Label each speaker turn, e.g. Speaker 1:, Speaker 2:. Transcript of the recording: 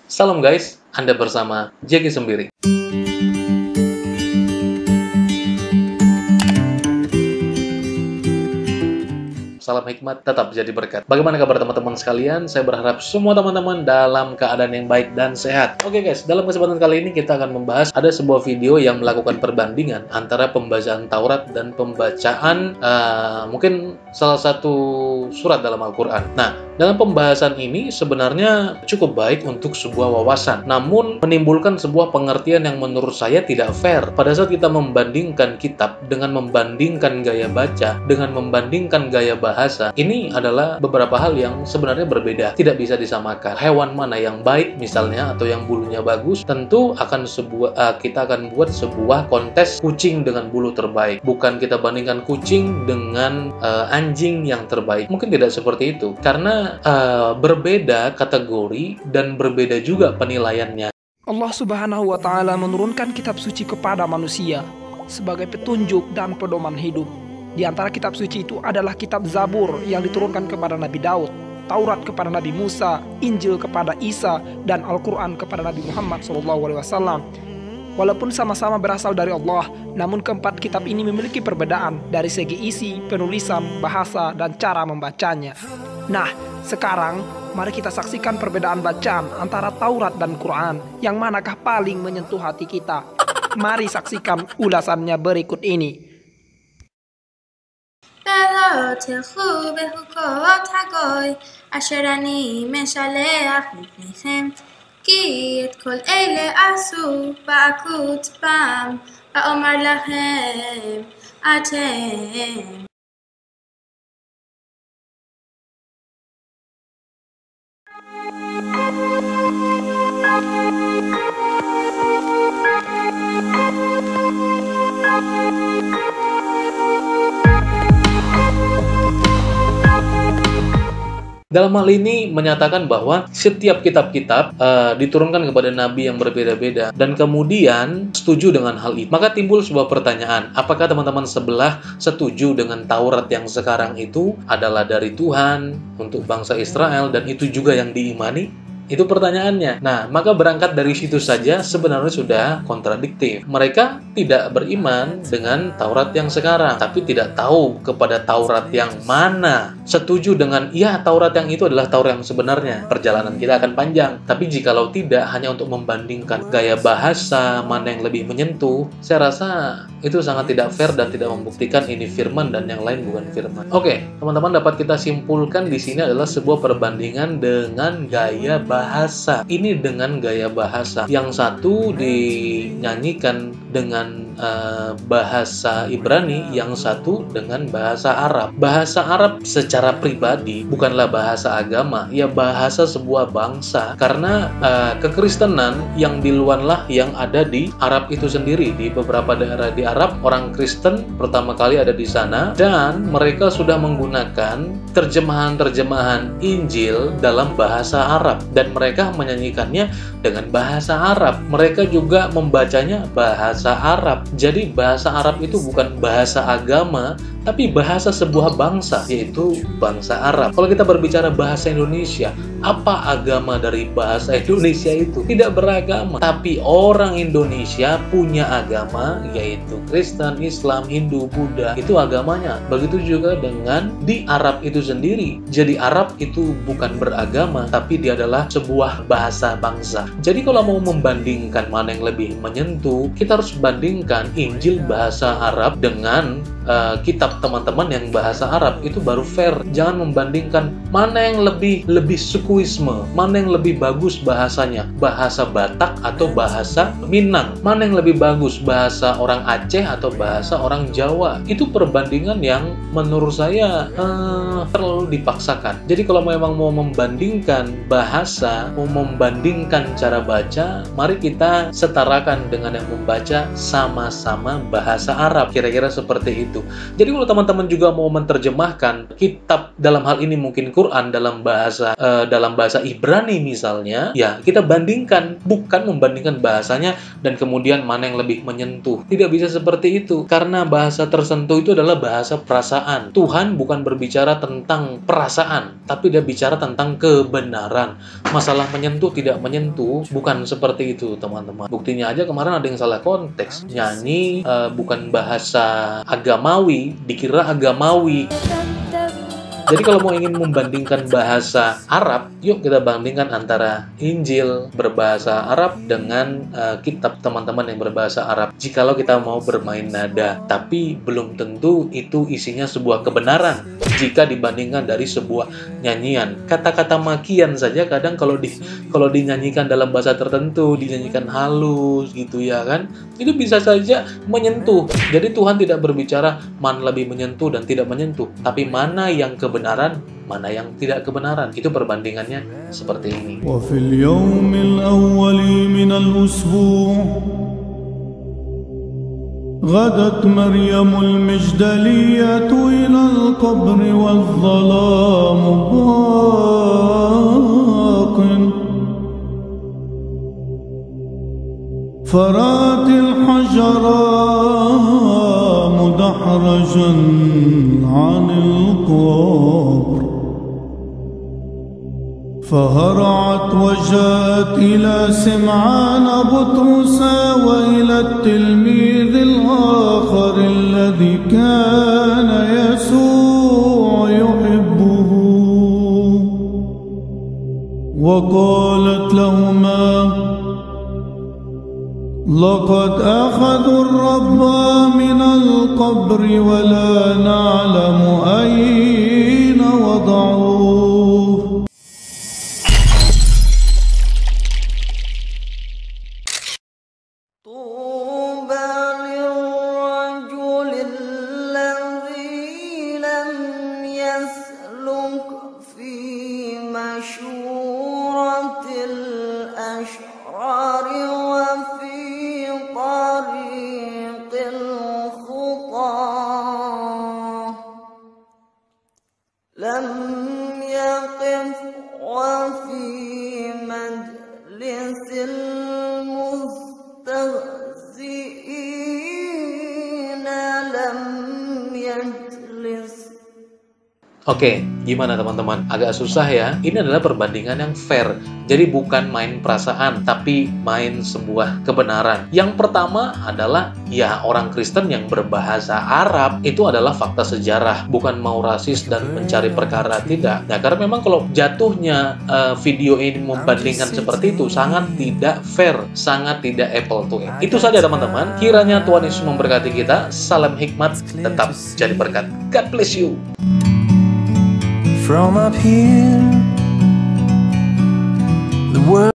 Speaker 1: Salam guys, Anda bersama Jeki Sembiri. Salam hikmat, tetap jadi berkat. Bagaimana kabar teman-teman sekalian? Saya berharap semua teman-teman dalam keadaan yang baik dan sehat. Oke guys, dalam kesempatan kali ini kita akan membahas ada sebuah video yang melakukan perbandingan antara pembacaan Taurat dan pembacaan mungkin salah satu surat dalam Al-Quran. Nah, dalam pembahasan ini sebenarnya cukup baik untuk sebuah wawasan, namun menimbulkan sebuah pengertian yang menurut saya tidak fair. Pada saat kita membandingkan kitab dengan membandingkan gaya baca, dengan membandingkan gaya bahasa, ini adalah beberapa hal yang sebenarnya berbeda, tidak bisa disamakan. Hewan mana yang baik misalnya, atau yang bulunya bagus, tentu akan kita akan buat sebuah kontes kucing dengan bulu terbaik, bukan kita bandingkan kucing dengan anjing yang terbaik. Mungkin tidak seperti itu, karena berbeda kategori dan berbeda juga penilaiannya.
Speaker 2: Allah Subhanahu wa Ta'ala menurunkan kitab suci kepada manusia sebagai petunjuk dan pedoman hidup. Di antara kitab suci itu adalah kitab Zabur yang diturunkan kepada Nabi Daud, Taurat kepada Nabi Musa, Injil kepada Isa, dan Al-Quran kepada Nabi Muhammad SAW. Walaupun sama-sama berasal dari Allah, namun keempat kitab ini memiliki perbedaan dari segi isi, penulisan, bahasa, dan cara membacanya. Nah, sekarang mari kita saksikan perbedaan bacaan antara Taurat dan Quran. Yang manakah paling menyentuh hati kita? Mari saksikan ulasannya berikut ini.
Speaker 3: برات خوب حکات هگای اشرانی مشالح میفهم گیت کل ایل احسو و اکوت بم و عمر لهم اتم.
Speaker 1: Dalam hal ini menyatakan bahwa setiap kitab-kitab diturunkan kepada nabi yang berbeda-beda, dan kemudian setuju dengan hal itu. Maka timbul sebuah pertanyaan, apakah teman-teman sebelah setuju dengan Taurat yang sekarang itu adalah dari Tuhan untuk bangsa Israel dan itu juga yang diimani? Itu pertanyaannya. Nah, maka berangkat dari situ saja sebenarnya sudah kontradiktif. Mereka tidak beriman dengan Taurat yang sekarang, tapi tidak tahu kepada Taurat yang mana. Setuju dengan, ya Taurat yang itu adalah Taurat yang sebenarnya. Perjalanan kita akan panjang. Tapi jikalau tidak, hanya untuk membandingkan gaya bahasa, mana yang lebih menyentuh, saya rasa itu sangat tidak fair dan tidak membuktikan ini firman dan yang lain bukan firman. Oke, teman-teman, dapat kita simpulkan di sini adalah sebuah perbandingan dengan gaya bahasa. Ini dengan gaya bahasa. Yang satu dinyanyikan dengan bahasa Ibrani, yang satu dengan bahasa Arab. Bahasa Arab secara pribadi bukanlah bahasa agama, ya bahasa sebuah bangsa. Karena kekristenan yang diluanlah yang ada di Arab itu sendiri. Di beberapa daerah di Arab, orang Kristen pertama kali ada di sana, dan mereka sudah menggunakan terjemahan-terjemahan Injil dalam bahasa Arab, dan mereka menyanyikannya dengan bahasa Arab. Mereka juga membacanya bahasa Arab. Jadi bahasa Arab itu bukan bahasa agama, tapi bahasa sebuah bangsa, yaitu bangsa Arab. Kalau kita berbicara bahasa Indonesia, apa agama dari bahasa Indonesia itu? Tidak beragama. Tapi orang Indonesia punya agama, yaitu Kristen, Islam, Hindu, Buddha. Itu agamanya. Begitu juga dengan di Arab itu sendiri. Jadi Arab itu bukan beragama, tapi dia adalah sebuah bahasa bangsa. Jadi kalau mau membandingkan mana yang lebih menyentuh, kita harus bandingkan Injil bahasa Arab dengan kitab teman-teman yang bahasa Arab. Itu baru fair. Jangan membandingkan mana yang lebih sukuisme, mana yang lebih bagus bahasanya, bahasa Batak atau bahasa Minang, mana yang lebih bagus bahasa orang Aceh atau bahasa orang Jawa. Itu perbandingan yang menurut saya terlalu dipaksakan. Jadi kalau memang mau membandingkan bahasa, mau membandingkan cara baca, mari kita setarakan dengan yang membaca sama-sama bahasa Arab. Kira-kira seperti itu. itu. Jadi kalau teman-teman juga mau menerjemahkan kitab, dalam hal ini mungkin Quran dalam bahasa Ibrani misalnya, ya kita bandingkan, bukan membandingkan bahasanya dan kemudian mana yang lebih menyentuh. Tidak bisa seperti itu, karena bahasa tersentuh itu adalah bahasa perasaan. Tuhan bukan berbicara tentang perasaan, tapi dia bicara tentang kebenaran. Masalah menyentuh tidak menyentuh bukan seperti itu, teman-teman. Buktinya aja kemarin ada yang salah konteks, nyanyi bukan bahasa agamawi dikira agamawi. Jadi kalau mau ingin membandingkan bahasa Arab, yuk kita bandingkan antara Injil berbahasa Arab dengan kitab teman-teman yang berbahasa Arab. Jikalau kita mau bermain nada, tapi belum tentu itu isinya sebuah kebenaran jika dibandingkan dari sebuah nyanyian. Kata-kata makian saja kadang kalau dinyanyikan dalam bahasa tertentu, dinyanyikan halus gitu ya kan, itu bisa saja menyentuh. Jadi Tuhan tidak berbicara mana lebih menyentuh dan tidak menyentuh, tapi mana yang kebenaran, mana yang tidak kebenaran. Itu perbandingannya seperti ini.
Speaker 4: وفي اليوم الأول من الأسبوع غدت مريم المجدلية إلى القبر والظلام باق فرأت الحجر مدحرجا عن القبر فهرعت وجاءت إلى سمعان بطرس وإلى التلميذ الآخر الذي كان يسوع يحبه وقالت لهما لقد أخذوا الرب من القبر ولا نعلم أين وضعوه.
Speaker 5: لم يقف وفي مجلس المستهزئين لم يجلس.
Speaker 1: Oke, gimana teman-teman? Agak susah ya? Ini adalah perbandingan yang fair. Jadi bukan main perasaan, tapi main sebuah kebenaran. Yang pertama adalah, ya orang Kristen yang berbahasa Arab itu adalah fakta sejarah. Bukan mau rasis dan mencari perkara, tidak. Nah, karena memang kalau jatuhnya video ini membandingkan seperti itu, sangat tidak fair. Sangat tidak apple to apple. Itu saja teman-teman. Kiranya Tuhan Yesus memberkati kita. Salam hikmat, tetap jadi berkat. God bless you.
Speaker 6: From up here, the world